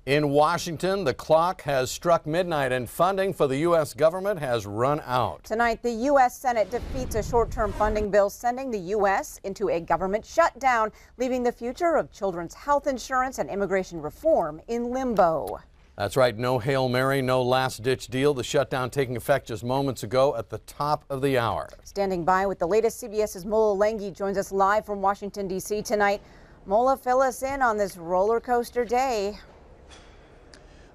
In Washington, the clock has struck midnight and funding for the U.S. government has run out. Tonight, the U.S. Senate defeats a short-term funding bill sending the U.S. into a government shutdown, leaving the future of children's health insurance and immigration reform in limbo. That's right. No Hail Mary, no last-ditch deal. The shutdown taking effect just moments ago at the top of the hour. Standing by with the latest, CBS's Mola Lenghi joins us live from Washington, D.C. tonight. Mola, fill us in on this roller coaster day.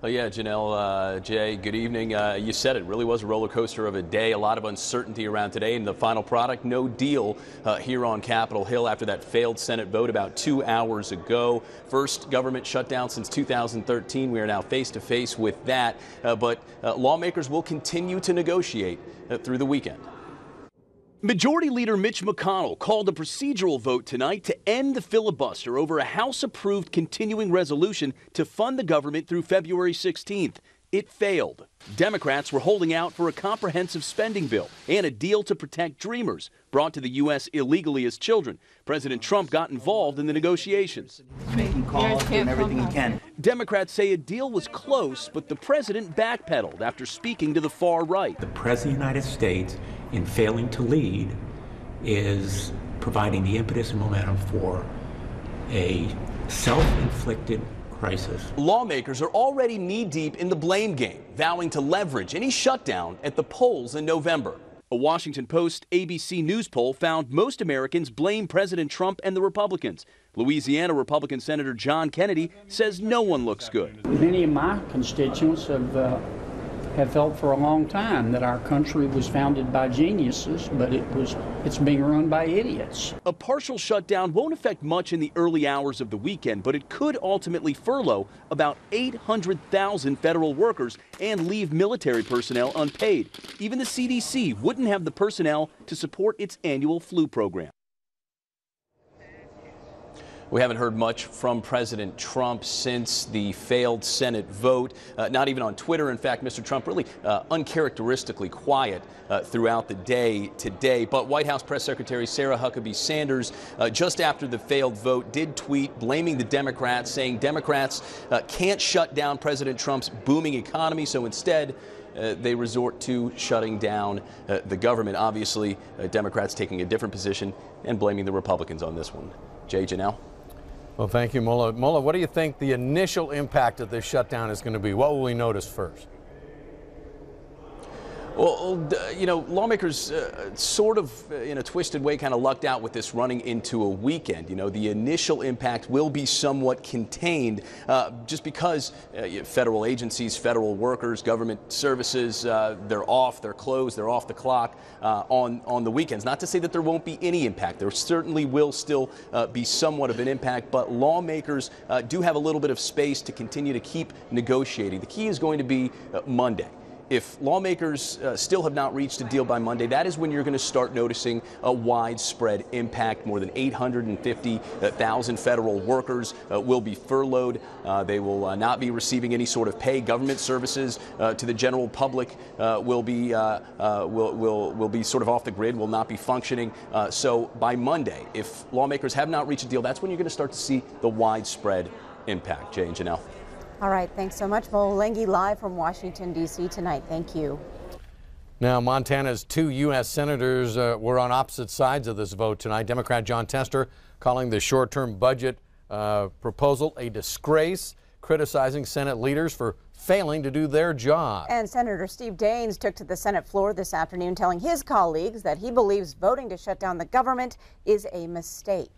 Oh yeah, Janelle, Jay, good evening. You said it really was a roller coaster of a day. A lot of uncertainty around today, and the final product, no deal here on Capitol Hill after that failed Senate vote about 2 hours ago. First government shutdown since 2013. We are now face to face with that, but lawmakers will continue to negotiate through the weekend. Majority Leader Mitch McConnell called a procedural vote tonight to end the filibuster over a House-approved continuing resolution to fund the government through February 16th. It failed. Democrats were holding out for a comprehensive spending bill and a deal to protect dreamers brought to the U.S. illegally as children. President Trump got involved in the negotiations. Making calls, doing everything he can. Democrats say a deal was close, but the president backpedaled after speaking to the far right. The President of the United States, in failing to lead, is providing the impetus and momentum for a self-inflicted crisis. Lawmakers are already knee-deep in the blame game, vowing to leverage any shutdown at the polls in November. A Washington Post ABC News poll found most Americans blame President Trump and the Republicans. Louisiana Republican Senator John Kennedy says no one looks good. Many of my constituents have felt for a long time that our country was founded by geniuses, but it's being run by idiots. A partial shutdown won't affect much in the early hours of the weekend, but it could ultimately furlough about 800,000 federal workers and leave military personnel unpaid. Even the CDC wouldn't have the personnel to support its annual flu program. We haven't heard much from President Trump since the failed Senate vote, not even on Twitter. In fact, Mr. Trump really uncharacteristically quiet throughout the day today. But White House Press Secretary Sarah Huckabee Sanders, just after the failed vote, did tweet blaming the Democrats, saying Democrats can't shut down President Trump's booming economy, so instead they resort to shutting down the government. Obviously, Democrats taking a different position and blaming the Republicans on this one. Jay, Janelle? Well, thank you, Mola. Mola, what do you think the initial impact of this shutdown is going to be? What will we notice first? Well, you know, lawmakers sort of, in a twisted way, kind of lucked out with this running into a weekend. You know, the initial impact will be somewhat contained just because federal agencies, federal workers, government services, they're off, they're closed, they're off the clock on the weekends. Not to say that there won't be any impact. There certainly will still be somewhat of an impact, but lawmakers do have a little bit of space to continue to keep negotiating. The key is going to be Monday. If lawmakers still have not reached a deal by Monday, that is when you're going to start noticing a widespread impact. More than 850,000 federal workers will be furloughed. They will not be receiving any sort of pay. Government services to the general public will be sort of off the grid, will not be functioning. So by Monday, if lawmakers have not reached a deal, that's when you're going to start to see the widespread impact. Jay and Janelle. All right, thanks so much. Mola Lenghi live from Washington, D.C. tonight. Thank you. Now, Montana's two U.S. senators were on opposite sides of this vote tonight. Democrat Jon Tester calling the short-term budget proposal a disgrace, criticizing Senate leaders for failing to do their job. And Senator Steve Daines took to the Senate floor this afternoon telling his colleagues that he believes voting to shut down the government is a mistake.